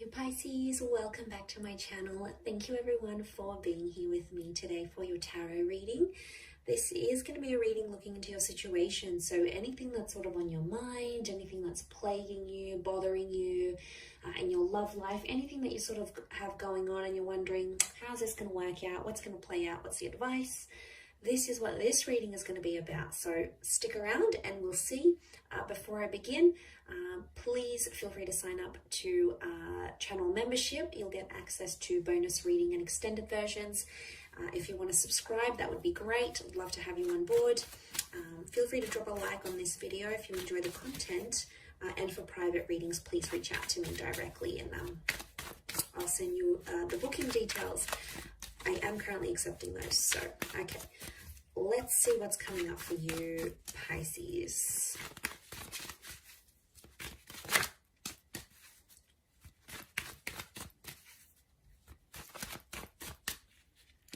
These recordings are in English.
you Pisces, welcome back to my channel. Thank you everyone for being here with me today for your tarot reading. This is going to be a reading looking into your situation, so anything that's sort of on your mind, anything that's plaguing you, bothering you in your love life, anything that you sort of have going on and you're wondering, how's this going to work out, what's going to play out, what's the advice? This is what this reading is going to be about, so stick around and we'll see. Before I begin, please feel free to sign up to channel membership. You'll get access to bonus reading and extended versions. If you want to subscribe, that would be great. I'd love to have you on board. Feel free to drop a like on this video if you enjoy the content. And for private readings, please reach out to me directly and I'll send you the booking details. I am currently accepting those. So, okay, let's see what's coming up for you, Pisces.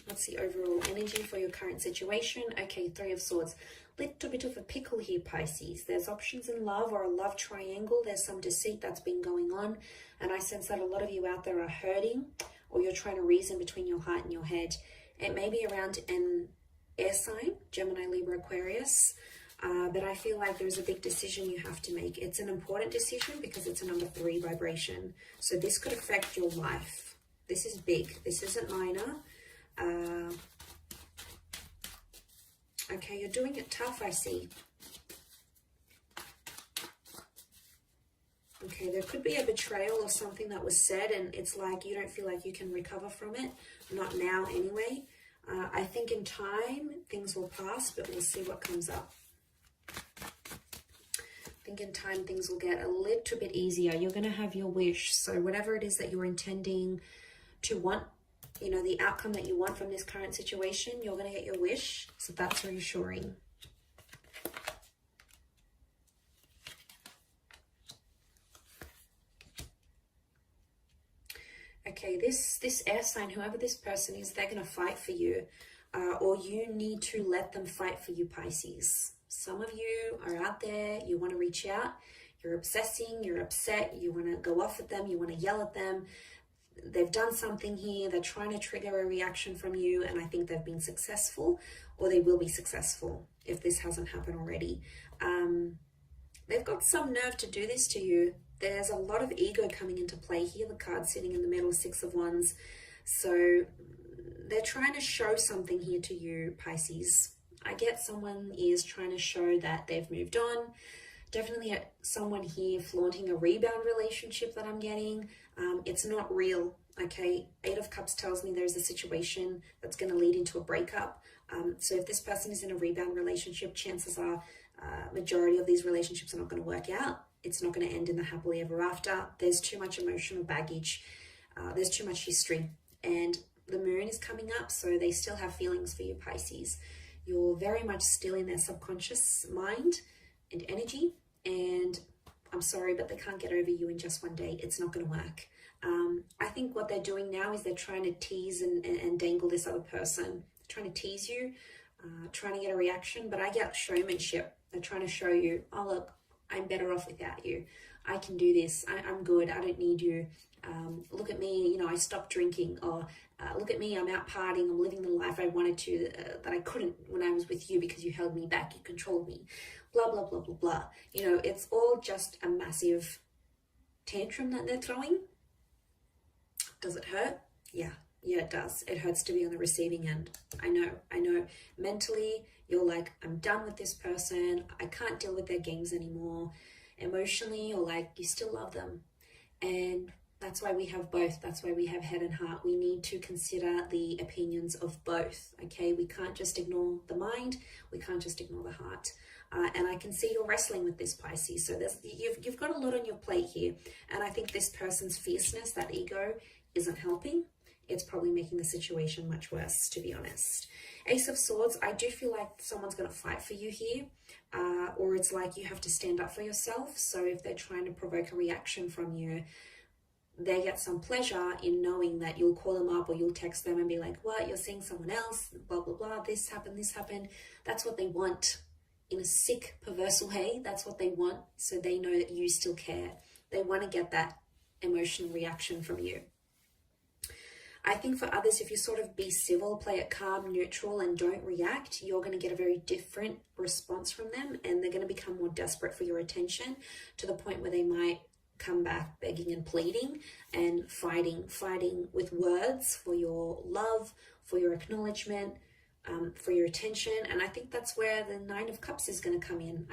What's the overall energy for your current situation? Okay, Three of Swords. Little bit of a pickle here, Pisces. There's options in love or a love triangle. There's some deceit that's been going on. And I sense that a lot of you out there are hurting, or you're trying to reason between your heart and your head. It may be around an air sign, Gemini, Libra, Aquarius. But I feel like there's a big decision you have to make. It's an important decision because it's a number 3 vibration. So this could affect your life. This is big. This isn't minor. Okay, you're doing it tough, I see. Okay, there could be a betrayal or something that was said and it's like you don't feel like you can recover from it. Not now anyway. I think in time things will pass, but we'll see what comes up. I think in time things will get a little bit easier. You're going to have your wish. So whatever it is that you're intending to want, you know, the outcome that you want from this current situation, you're going to get your wish. So that's reassuring. Okay, this air sign, whoever this person is, they're going to fight for you. Or you need to let them fight for you, Pisces. Some of you are out there, you want to reach out, you're obsessing, you're upset, you want to go off at them, you want to yell at them. They've done something here, they're trying to trigger a reaction from you, and I think they've been successful, or they will be successful if this hasn't happened already. They've got some nerve to do this to you. There's a lot of ego coming into play here. The card sitting in the middle, 6 of Wands. So they're trying to show something here to you, Pisces. I get someone is trying to show that they've moved on. Definitely someone here flaunting a rebound relationship that I'm getting. It's not real, okay? 8 of Cups tells me there's a situation that's going to lead into a breakup. So if this person is in a rebound relationship, chances are majority of these relationships are not going to work out. It's not going to end in the happily ever after. There's too much emotional baggage. There's too much history. And the moon is coming up, so they still have feelings for you, Pisces. You're very much still in their subconscious mind and energy. And I'm sorry, but they can't get over you in just one day. It's not going to work. I think what they're doing now is they're trying to tease and dangle this other person. They're trying to tease you, trying to get a reaction, but I get showmanship. They're trying to show you, oh, look, I'm better off without you. I can do this. I'm good. I don't need you. Look at me. You know, I stopped drinking. Or look at me. I'm out partying. I'm living the life I wanted to, that I couldn't when I was with you because you held me back. You controlled me. Blah, blah, blah, blah, blah. You know, it's all just a massive tantrum that they're throwing. Does it hurt? Yeah. Yeah, it does. It hurts to be on the receiving end. I know. Mentally, you're like, I'm done with this person. I can't deal with their games anymore. Emotionally, you're like, you still love them. And that's why we have both. That's why we have head and heart. We need to consider the opinions of both, okay? We can't just ignore the mind. We can't just ignore the heart. And I can see you're wrestling with this, Pisces. So you've got a lot on your plate here. And I think this person's fierceness, that ego, isn't helping. It's probably making the situation much worse, to be honest. Ace of Swords, I do feel like someone's going to fight for you here. Or it's like you have to stand up for yourself. So if they're trying to provoke a reaction from you, they get some pleasure in knowing that you'll call them up or you'll text them and be like, what, you're seeing someone else, blah, blah, blah, this happened. That's what they want. In a sick, perverse way, that's what they want. So they know that you still care. They want to get that emotional reaction from you. I think for others, if you sort of be civil, play it calm, neutral, and don't react, you're going to get a very different response from them, and they're going to become more desperate for your attention, to the point where they might come back begging and pleading and fighting with words for your love, for your acknowledgement, for your attention. And I think that's where the Nine of Cups is going to come in.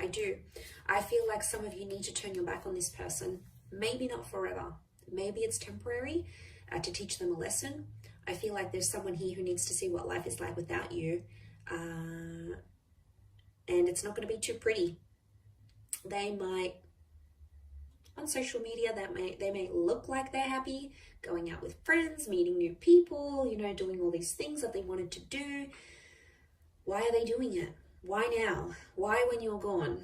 I feel like some of you need to turn your back on this person. Maybe not forever. Maybe it's temporary, to teach them a lesson. I feel like there's someone here who needs to see what life is like without you. And it's not going to be too pretty. They might, on social media, they may look like they're happy, going out with friends, meeting new people, doing all these things that they wanted to do. Why are they doing it? Why now? Why when you're gone?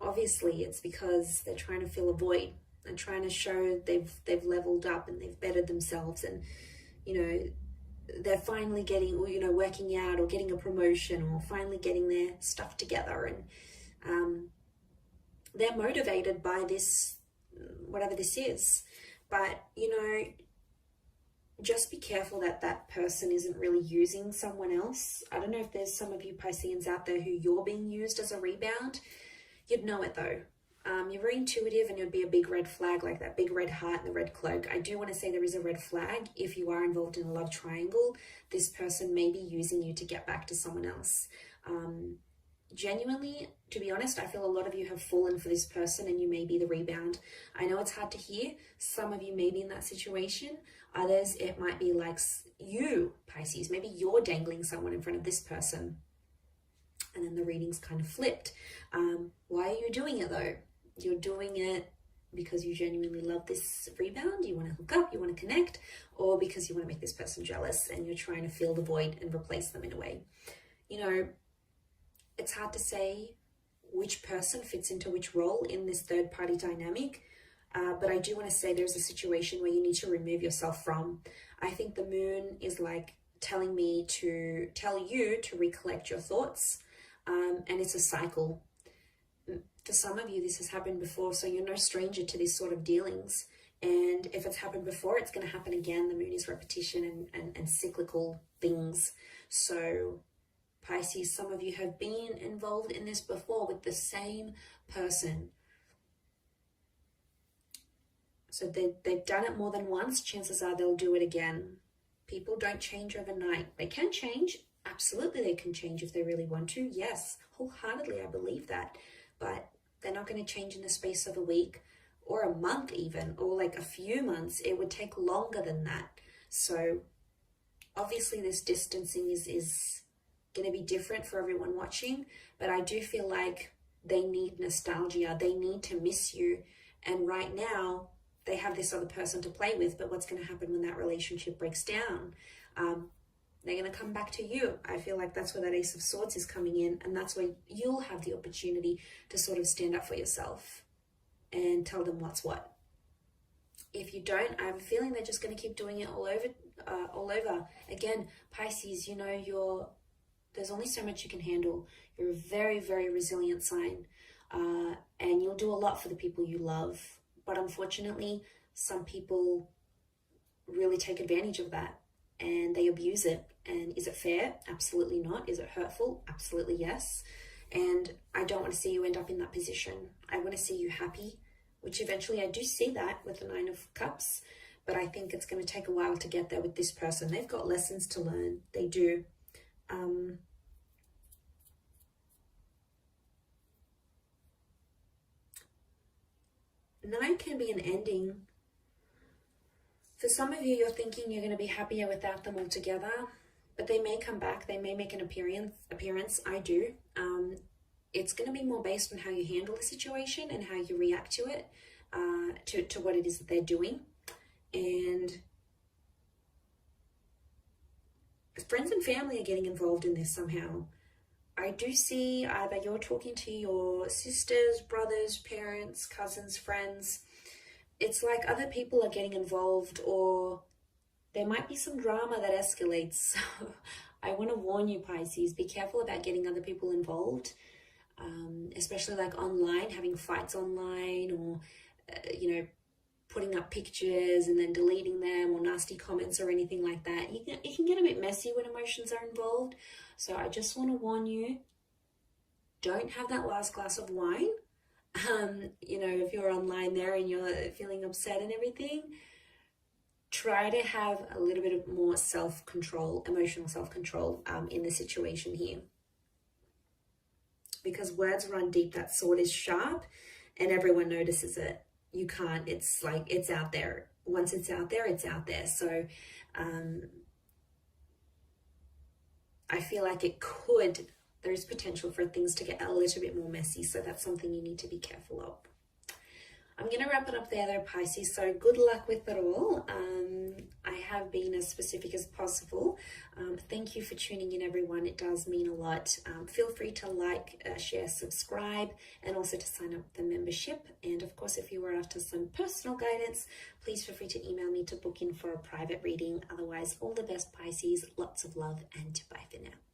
Obviously, it's because they're trying to fill a void and trying to show they've leveled up and they've bettered themselves, and they're finally getting, working out or getting a promotion or finally getting their stuff together, and they're motivated by this, whatever this is. But just be careful that person isn't really using someone else. I don't know if there's some of you Pisceans out there who you're being used as a rebound. You'd know it though. You're very intuitive, and it would be a big red flag, like that big red heart and the red cloak. I do want to say there is a red flag. If you are involved in a love triangle, this person may be using you to get back to someone else. Genuinely, to be honest, I feel a lot of you have fallen for this person, and you may be the rebound. I know it's hard to hear. Some of you may be in that situation. Others, it might be like you, Pisces. Maybe you're dangling someone in front of this person, and then the reading's kind of flipped. Why are you doing it though? You're doing it because you genuinely love this rebound, you want to hook up, you want to connect, or because you want to make this person jealous and you're trying to fill the void and replace them in a way. It's hard to say which person fits into which role in this third party dynamic, but I do want to say there's a situation where you need to remove yourself from. I think the moon is like telling me to tell you to recollect your thoughts, and it's a cycle. For some of you, this has happened before, so you're no stranger to these sort of dealings. And if it's happened before, it's going to happen again. The moon is repetition and cyclical things. So Pisces, some of you have been involved in this before with the same person. So they've done it more than once. Chances are they'll do it again. People don't change overnight. They can change. Absolutely, they can change if they really want to. Yes, wholeheartedly, I believe that. But they're not going to change in the space of a week or a month even, or like a few months. It would take longer than that. So obviously this distancing is going to be different for everyone watching, but I do feel like they need nostalgia. They need to miss you. And right now they have this other person to play with, but what's going to happen when that relationship breaks down? They're going to come back to you. I feel like that's where that Ace of Swords is coming in, and that's where you'll have the opportunity to sort of stand up for yourself and tell them what's what. If you don't, I have a feeling they're just going to keep doing it all over. Again, Pisces, there's only so much you can handle. You're a very, very resilient sign, and you'll do a lot for the people you love. But unfortunately, some people really take advantage of that and they abuse it. And is it fair? Absolutely not. Is it hurtful? Absolutely yes. And I don't want to see you end up in that position. I want to see you happy, which eventually I do see that with the Nine of Cups, but I think it's going to take a while to get there with this person. They've got lessons to learn. They do. Nine can be an ending. For some of you, you're thinking you're going to be happier without them altogether, but they may come back. They may make an appearance. I do. It's going to be more based on how you handle the situation and how you react to it, to what it is that they're doing. And friends and family are getting involved in this somehow. I do see either you're talking to your sisters, brothers, parents, cousins, friends. It's like other people are getting involved, or there might be some drama that escalates. So I want to warn you, Pisces, be careful about getting other people involved, especially like online, having fights online, or, putting up pictures and then deleting them, or nasty comments or anything like that. It can get a bit messy when emotions are involved. So I just want to warn you, don't have that last glass of wine. You know, if you're online there and you're feeling upset and everything, try to have a little bit of more self-control, emotional self-control in the situation here. Because words run deep, that sword is sharp and everyone notices it. You can't, it's like, it's out there. Once it's out there, it's out there. So I feel like there's potential for things to get a little bit more messy. So that's something you need to be careful of. I'm going to wrap it up there though, Pisces. So good luck with it all. I have been as specific as possible. Thank you for tuning in, everyone. It does mean a lot. Feel free to like, share, subscribe, and also to sign up for the membership. And of course, if you are after some personal guidance, please feel free to email me to book in for a private reading. Otherwise, all the best, Pisces. Lots of love, and bye for now.